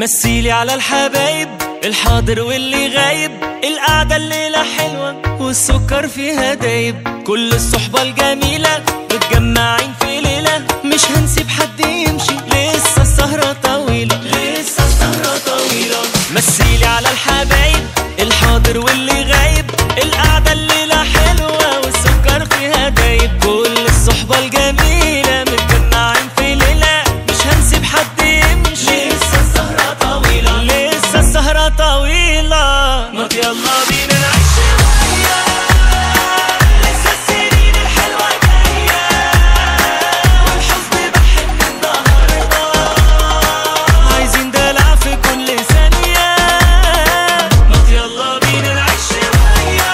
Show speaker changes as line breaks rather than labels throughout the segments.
مثيلي على الحبايب الحاضر واللي غايب، القعدة الليلة حلوة والسكر فيها دايب، كل الصحبة الجميلة متجمعين في ليلة، مش هنسيب حد يمشي، لسه السهرة طويلة، لسه السهرة طويلة. مثيلي على الحبايب الحاضر واللي غايب، القعدة الليلة حلوة والسكر فيها دايب، كل الصحبة الجميلة متجمعين في ليلة، مش هنسيب حد يمشي، لسه السهرة طويلة، لسه السهرة طويلة. ما يلا بينا نعيش شوية، لسه السنين الحلوة جاية، والحزن بحن النهاردة، عايزين دلع في كل ثانية. ما يلا بينا نعيش شوية،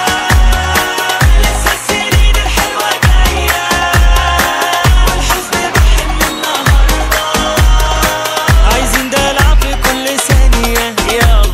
لسه السنين الحلوة جاية، والحزن بحن النهاردة، عايزين دلع في كل ثانية. يلا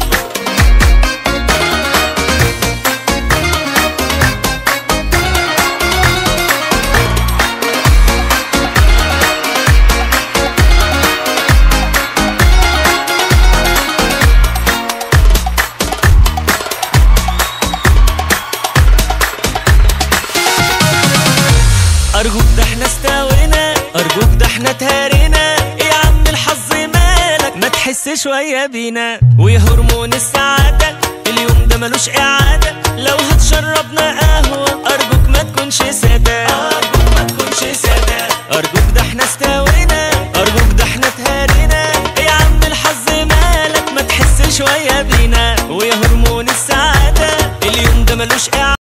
أرجوك ده احنا استوينا، أرجوك ده احنا تهارينا، يا عم الحظ مالك ما تحس شوية بينا، ويا هرمون السعادة اليوم ده ملوش إعادة، لو هتشربنا قهوة أرجوك ما تكونش سادة.